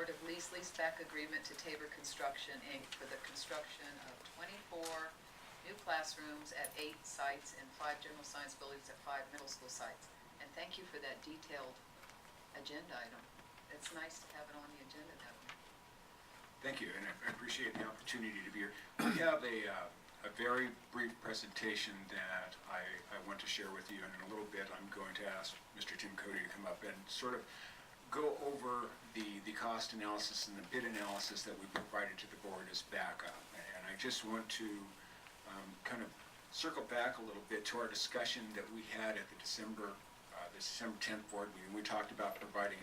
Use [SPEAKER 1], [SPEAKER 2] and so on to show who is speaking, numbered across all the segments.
[SPEAKER 1] award of lease-leaseback agreement to Taber Construction, Inc. for the construction of 24 new classrooms at 8 sites and 5 general science buildings at 5 middle school sites. And thank you for that detailed agenda item. It's nice to have it on the agenda that way.
[SPEAKER 2] Thank you, and I appreciate the opportunity to be here. We have a very brief presentation that I want to share with you, and in a little bit I'm going to ask Mr. Tim Cody to come up and sort of go over the cost analysis and the bid analysis that we provided to the board as backup. And I just want to kind of circle back a little bit to our discussion that we had at the December 10th board meeting. We talked about providing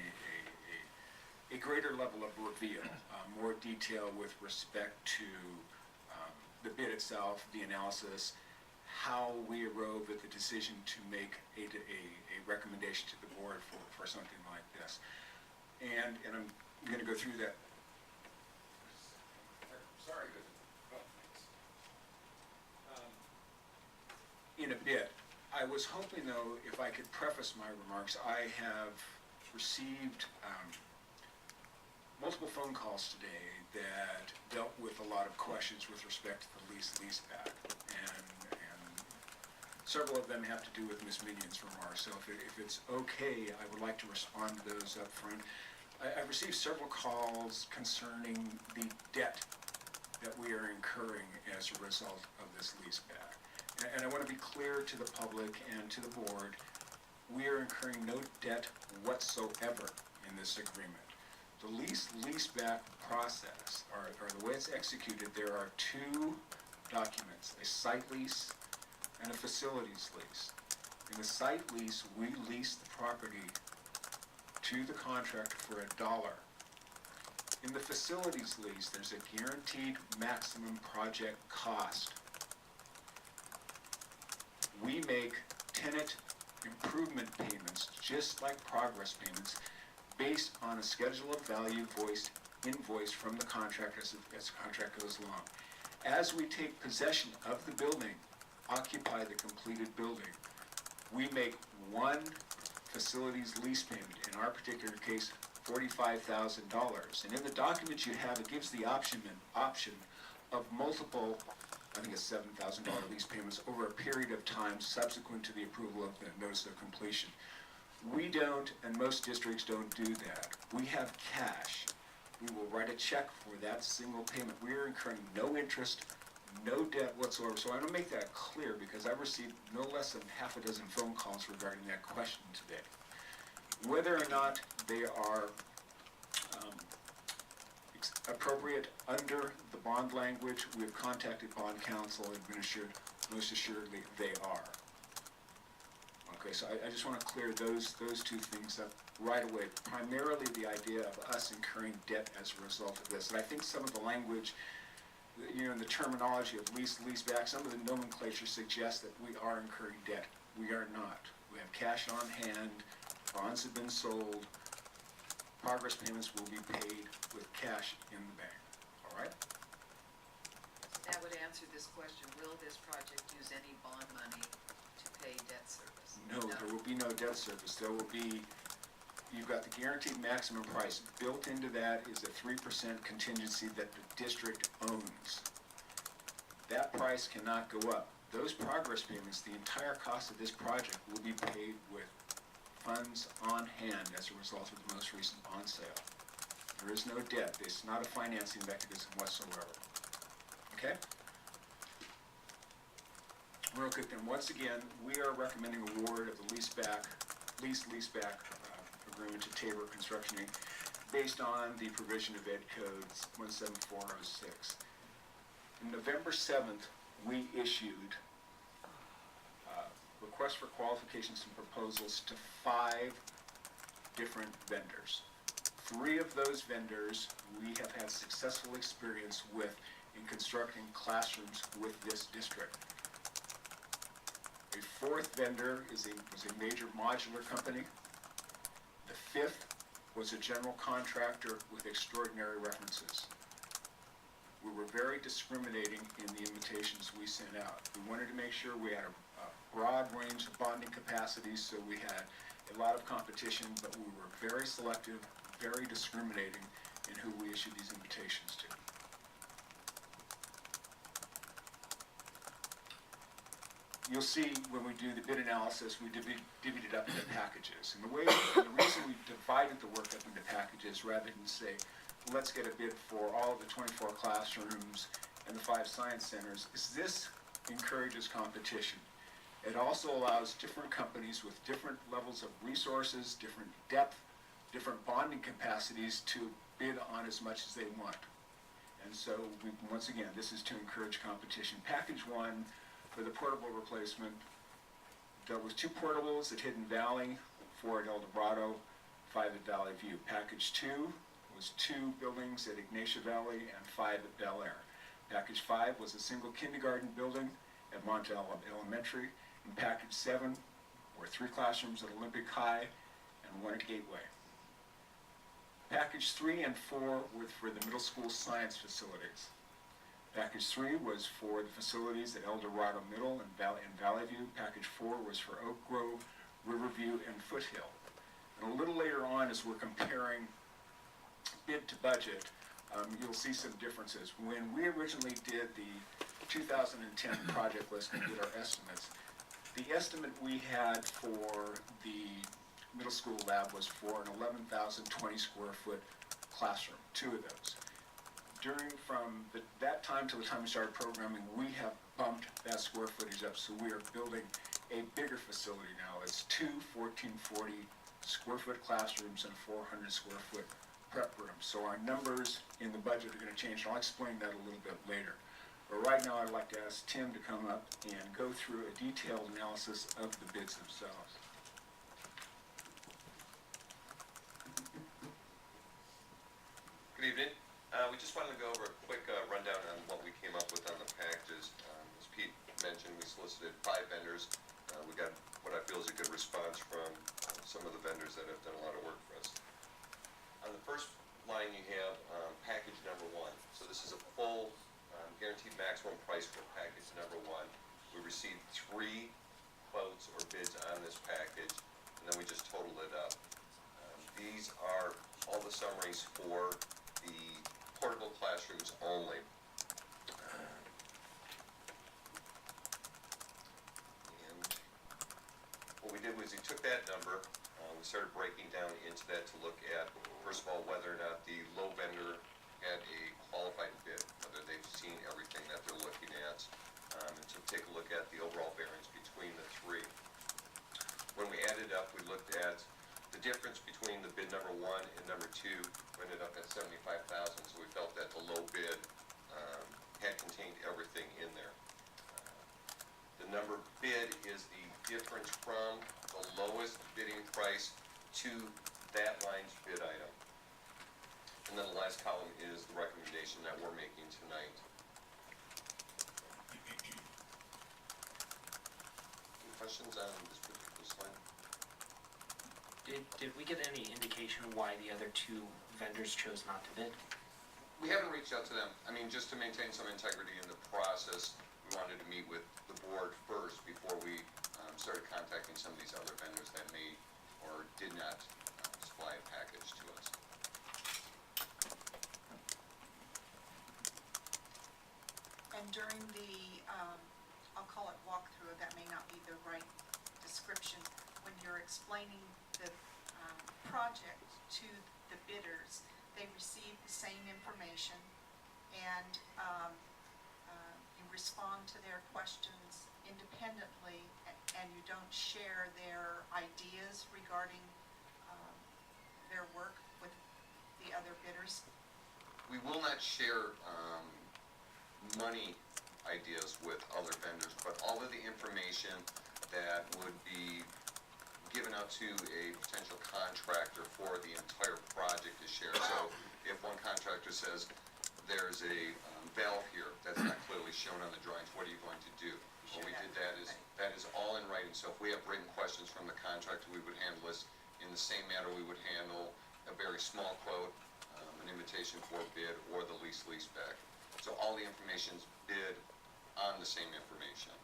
[SPEAKER 2] a greater level of reveal, more detail with respect to the bid itself, the analysis, how we arrived at the decision to make a recommendation to the board for something like this. And I'm going to go through that. Sorry. In a bit. I was hoping, though, if I could preface my remarks, I have received multiple phone calls today that dealt with a lot of questions with respect to the lease-leaseback, and several of them have to do with Ms. Minion's remarks. So if it's okay, I would like to respond to those up front. I received several calls concerning the debt that we are incurring as a result of this leaseback. And I want to be clear to the public and to the board, we are incurring no debt whatsoever in this agreement. The lease-leaseback process, or the way it's executed, there are 2 documents, a site lease and a facilities lease. In the site lease, we lease the property to the contractor for $1. In the facilities lease, there's a guaranteed maximum project cost. We make tenant improvement payments, just like progress payments, based on a schedule of value invoice from the contractor as the contract goes along. As we take possession of the building, occupy the completed building, we make one facilities lease payment, in our particular case, $45,000. And in the document you have, it gives the option of multiple, I think it's $7,000 lease payments over a period of time subsequent to the approval of the notice of completion. We don't, and most districts don't do that. We have cash. We will write a check for that single payment. We are incurring no interest, no debt whatsoever. So I want to make that clear because I've received no less than half a dozen phone calls regarding that question today. Whether or not they are appropriate under the bond language, we have contacted bond counsel and been assured, most assuredly, they are. Okay, so I just want to clear those 2 things up right away. Primarily the idea of us incurring debt as a result of this. And I think some of the language, in the terminology of lease-leaseback, some of the nomenclature suggests that we are incurring debt. We are not. We have cash on hand, bonds have been sold, progress payments will be paid with cash in the bank. All right?
[SPEAKER 1] That would answer this question. Will this project use any bond money to pay debt service?
[SPEAKER 2] No, there will be no debt service. There will be, you've got the guaranteed maximum price. Built into that is a 3% contingency that the district owns. That price cannot go up. Those progress payments, the entire cost of this project, will be paid with funds on hand as a result of the most recent bond sale. There is no debt. It's not a financing mechanism whatsoever. Okay? Real quick then, once again, we are recommending award of the lease-leaseback agreement to Taber Construction, Inc. based on the provision of Ed Codes 17406. On November 7th, we issued requests for qualifications and proposals to 5 different vendors. 3 of those vendors we have had successful experience with in constructing classrooms with this district. A 4th vendor was a major modular company. The 5th was a general contractor with extraordinary references. We were very discriminating in the invitations we sent out. We wanted to make sure we had a broad range of bonding capacities, so we had a lot of competition, but we were very selective, very discriminating in who we issue these invitations to. You'll see when we do the bid analysis, we divvied it up into packages. And the reason we divided the work up into packages rather than say, let's get a bid for all of the 24 classrooms and the 5 science centers, is this encourages competition. It also allows different companies with different levels of resources, different depth, different bonding capacities to bid on as much as they want. And so, once again, this is to encourage competition. Package 1, for the portable replacement, there was 2 portables at Hidden Valley, 4 at El Dorado, 5 at Valley View. Package 2 was 2 buildings at Ignatia Valley and 5 at Bel Air. Package 5 was a single kindergarten building at Montel Elementary. And package 7 were 3 classrooms at Olympic High and 1 at Gateway. Package 3 and 4 were for the middle school science facilities. Package 3 was for the facilities at El Dorado Middle and Valley View. Package 4 was for Oak Grove, Riverview, and Foothill. And a little later on, as we're comparing bid to budget, you'll see some differences. When we originally did the 2010 project list and did our estimates, the estimate we had for the middle school lab was for an 11,020 square foot classroom, 2 of those. From that time till the time we started programming, we have bumped that square footage up, so we are building a bigger facility now. It's 2 1440 square foot classrooms and 400 square foot prep rooms. So our numbers in the budget are going to change, and I'll explain that a little bit later. But right now I'd like to ask Tim to come up and go through a detailed analysis of the bids themselves.
[SPEAKER 3] Good evening. We just wanted to go over a quick rundown on what we came up with on the packages. As Pete mentioned, we solicited 5 vendors. We got what I feel is a good response from some of the vendors that have done a lot of work for us. On the first line you have package number 1. So this is a full guaranteed maximum price for package number 1. We received 3 quotes or bids on this package, and then we just totaled it up. These are all the summaries for the portable classrooms only. And what we did was we took that number, we started breaking down into that to look at, first of all, whether or not the low vendor had a qualified bid, whether they've seen everything that they're looking at, and to take a look at the overall variance between the 3. When we added up, we looked at the difference between the bid number 1 and number 2. We ended up at $75,000, so we felt that the low bid had contained everything in there. The number bid is the difference from the lowest bidding price to that line's bid item. And then the last column is the recommendation that we're making tonight. Any questions on this particular slide?
[SPEAKER 4] Did we get any indication why the other 2 vendors chose not to bid?
[SPEAKER 3] We haven't reached out to them. I mean, just to maintain some integrity in the process, we wanted to meet with the board first before we started contacting some of these other vendors that may or did not supply a package to us.
[SPEAKER 5] And during the, I'll call it walkthrough, that may not be the right description, when you're explaining the project to the bidders, they receive the same information, and you respond to their questions independently, and you don't share their ideas regarding their work with the other bidders?
[SPEAKER 3] We will not share money ideas with other vendors, but all of the information that would be given out to a potential contractor for the entire project is shared. So if one contractor says there's a valve here that's not clearly shown on the drawings, what are you going to do? What we did that is all in writing. So if we have written questions from the contractor, we would handle this in the same manner we would handle a very small quote, an invitation for bid, or the lease-leaseback. So all the information's bid on the same information.